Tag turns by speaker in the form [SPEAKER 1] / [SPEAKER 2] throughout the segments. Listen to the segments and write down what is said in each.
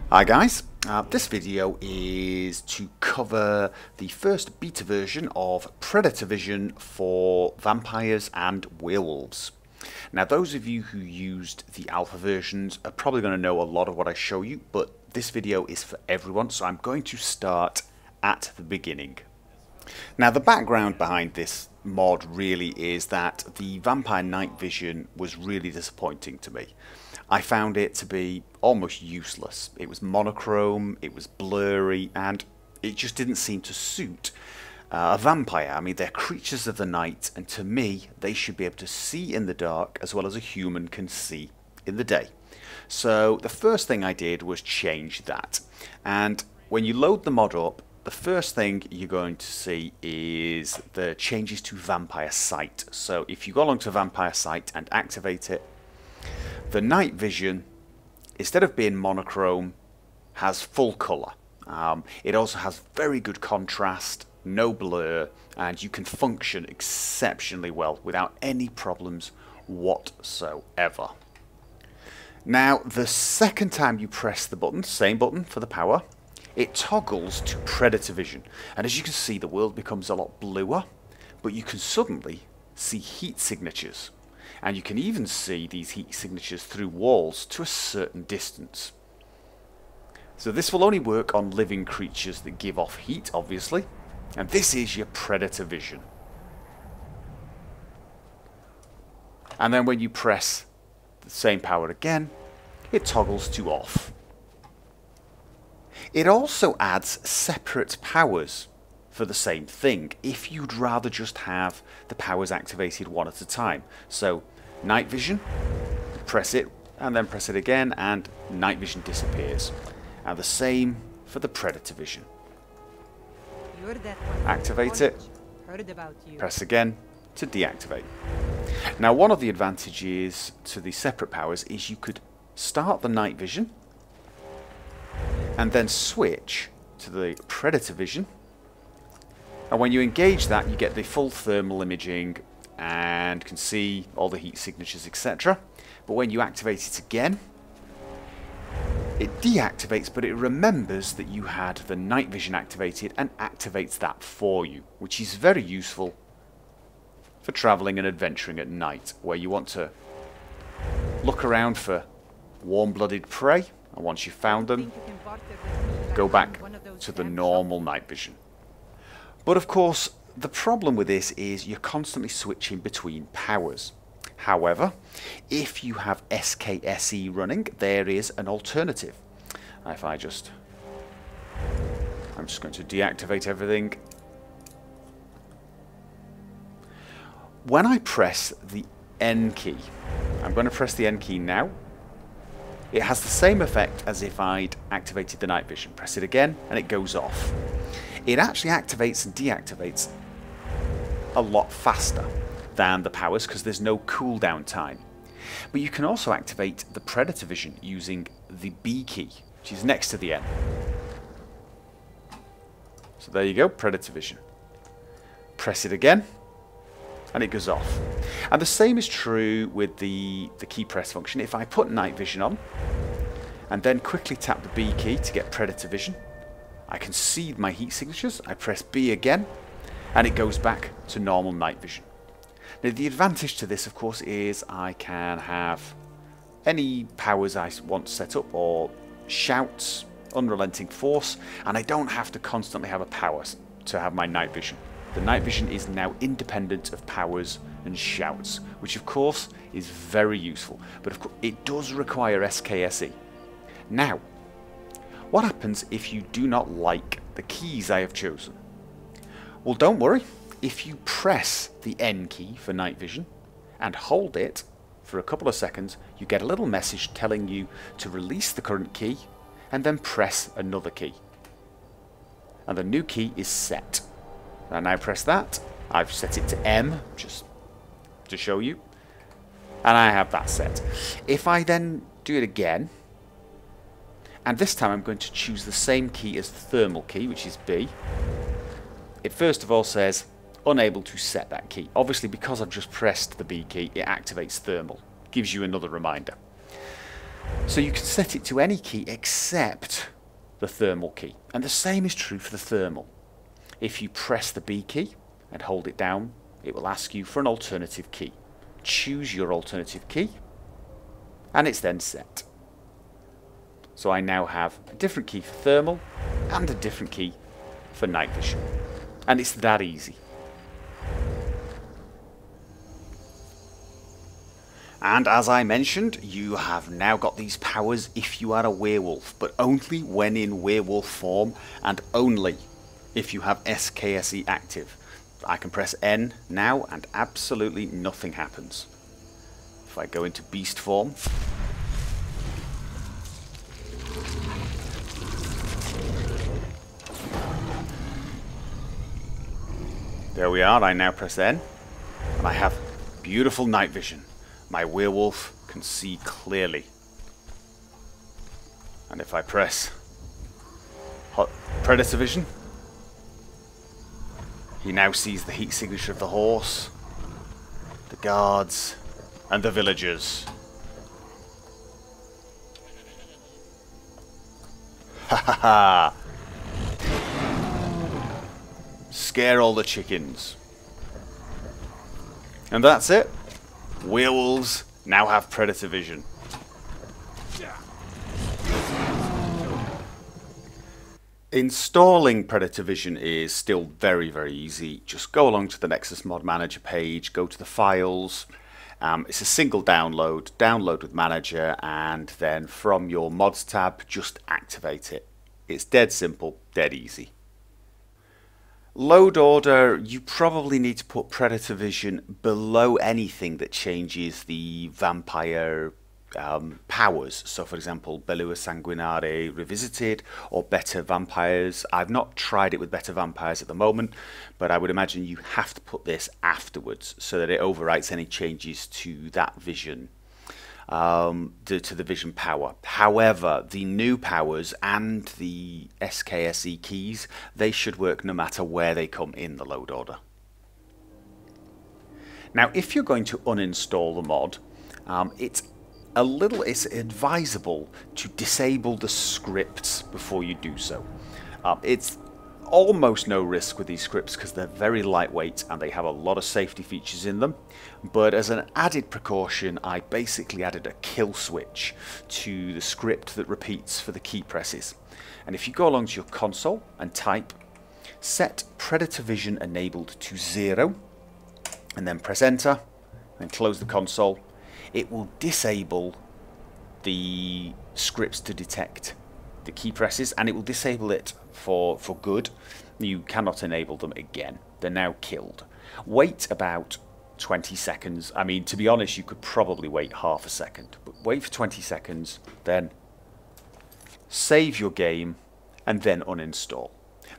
[SPEAKER 1] Hi guys, this video is to cover the first beta version of Predator Vision for vampires and werewolves. Now those of you who used the alpha versions are probably going to know a lot of what I show you, but this video is for everyone, so I'm going to start at the beginning. Now the background behind this mod really is that the vampire night vision was really disappointing to me. I found it to be almost useless. It was monochrome, it was blurry, and it just didn't seem to suit a vampire. I mean, they're creatures of the night, and to me, they should be able to see in the dark as well as a human can see in the day. So the first thing I did was change that. And when you load the mod up, the first thing you're going to see is the changes to Vampire Sight. So if you go along to Vampire Sight and activate it, the night vision, instead of being monochrome, has full colour. It also has very good contrast, no blur, and you can function exceptionally well without any problems whatsoever. Now, the second time you press the button, same button for the power, it toggles to Predator Vision. And as you can see, the world becomes a lot bluer, but you can suddenly see heat signatures. And you can even see these heat signatures through walls to a certain distance. So this will only work on living creatures that give off heat, obviously. And this is your Predator Vision. And then when you press the same power again, it toggles to off. It also adds separate powers for the same thing, if you'd rather just have the powers activated one at a time. So night vision, press it and then press it again and night vision disappears. And the same for the Predator Vision. Activate it, press again to deactivate. Now one of the advantages to the separate powers is you could start the night vision and then switch to the Predator Vision. And when you engage that, you get the full thermal imaging and can see all the heat signatures, etc. But when you activate it again, it deactivates, but it remembers that you had the night vision activated and activates that for you, which is very useful for traveling and adventuring at night, where you want to look around for warm-blooded prey, and once you've found them, go back to the normal night vision. But of course, the problem with this is you're constantly switching between powers. However, if you have SKSE running, there is an alternative. If I'm just going to deactivate everything. When I press the N key, I'm going to press the N key now. It has the same effect as if I'd activated the night vision. Press it again and it goes off. It actually activates and deactivates a lot faster than the powers because there's no cooldown time. But you can also activate the Predator Vision using the B key, which is next to the N. So there you go, Predator Vision. Press it again and it goes off. And the same is true with the key press function. If I put night vision on and then quickly tap the B key to get Predator Vision, I can see my heat signatures. I press B again and it goes back to normal night vision. Now the advantage to this, of course, is I can have any powers I want set up, or shouts, unrelenting force, and I don't have to constantly have a power to have my night vision. The night vision is now independent of powers and shouts, which of course is very useful, but of course it does require SKSE. Now, what happens if you do not like the keys I have chosen? Well, don't worry. If you press the N key for night vision and hold it for a couple of seconds, you get a little message telling you to release the current key and then press another key. And the new key is set. And now press that. I've set it to M, just to show you. And I have that set. If I then do it again, and this time I'm going to choose the same key as the thermal key, which is B. It first of all says, unable to set that key. Obviously, because I've just pressed the B key, it activates thermal. Gives you another reminder. So you can set it to any key except the thermal key. And the same is true for the thermal. If you press the B key and hold it down, it will ask you for an alternative key. Choose your alternative key, and it's then set. So I now have a different key for thermal and a different key for night vision. And it's that easy. And as I mentioned, you have now got these powers if you are a werewolf, but only when in werewolf form and only if you have SKSE active. I can press N now and absolutely nothing happens. If I go into beast form, there we are. I now press N and I have beautiful night vision. My werewolf can see clearly. And if I press Predator Vision, he now sees the heat signature of the horse, the guards, and the villagers. Ha ha ha! Scare all the chickens. And that's it. Werewolves now have Predator Vision. Installing Predator Vision is still very, very easy. Just go along to the Nexus Mod Manager page, go to the files. It's a single download, download with Manager, and then from your Mods tab, just activate it. It's dead simple, dead easy. Load order, you probably need to put Predator Vision below anything that changes the vampire powers. So for example, Bellua Sanguinare Revisited or Better Vampires. I've not tried it with Better Vampires at the moment, but I would imagine you have to put this afterwards so that it overwrites any changes to that vision. To the vision power. However, the new powers and the SKSE keys, they should work no matter where they come in the load order. Now, if you're going to uninstall the mod, it's advisable to disable the scripts before you do so. It's almost no risk with these scripts because they're very lightweight and they have a lot of safety features in them, but as an added precaution I basically added a kill switch to the script that repeats for the key presses. And if you go along to your console and type set Predator Vision enabled to 0 and then press enter and close the console, it will disable the scripts to detect the key presses, and it will disable it for good. You cannot enable them again. They're now killed. Wait about 20 seconds. I mean, to be honest, you could probably wait half a second, but wait for 20 seconds, then save your game and then uninstall.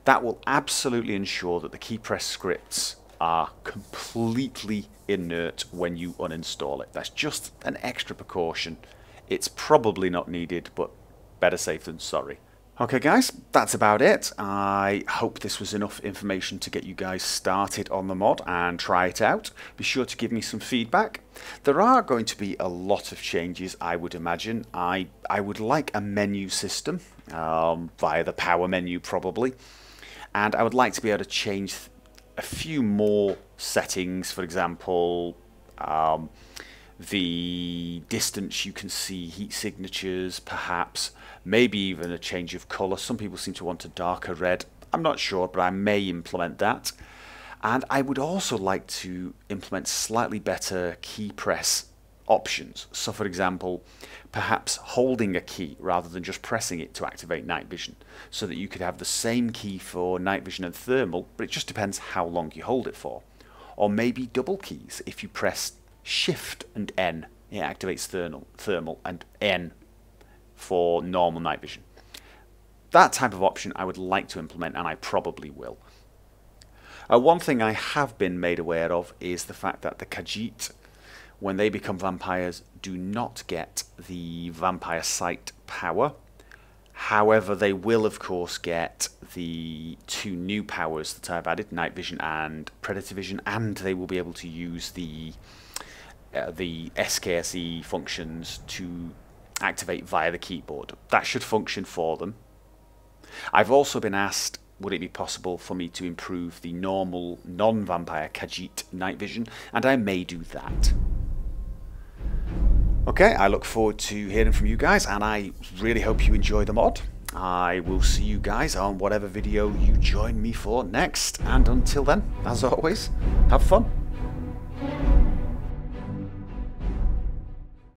[SPEAKER 1] That will absolutely ensure that the key press scripts are completely inert when you uninstall it. That's just an extra precaution. It's probably not needed, but better safe than sorry. Okay guys, that's about it. I hope this was enough information to get you guys started on the mod and try it out. Be sure to give me some feedback. There are going to be a lot of changes, I would imagine. I would like a menu system, via the power menu probably. And I would like to be able to change a few more settings, for example, the distance you can see heat signatures, perhaps, maybe even a change of colour. Some people seem to want a darker red. I'm not sure, but I may implement that. And I would also like to implement slightly better key press options. So for example, perhaps holding a key rather than just pressing it to activate night vision, so that you could have the same key for night vision and thermal, but it just depends how long you hold it for. Or maybe double keys. If you press Shift and N, it activates thermal, and N for normal night vision. That type of option I would like to implement, and I probably will. One thing I have been made aware of is the fact that the Khajiit, when they become vampires, do not get the vampire sight power. However, they will of course get the two new powers that I've added, night vision and predator vision, and they will be able to use the SKSE functions to activate via the keyboard. That should function for them. I've also been asked, would it be possible for me to improve the normal non-vampire Khajiit night vision, and I may do that. Okay, I look forward to hearing from you guys, and I really hope you enjoy the mod. I will see you guys on whatever video you join me for next, and until then, as always, have fun.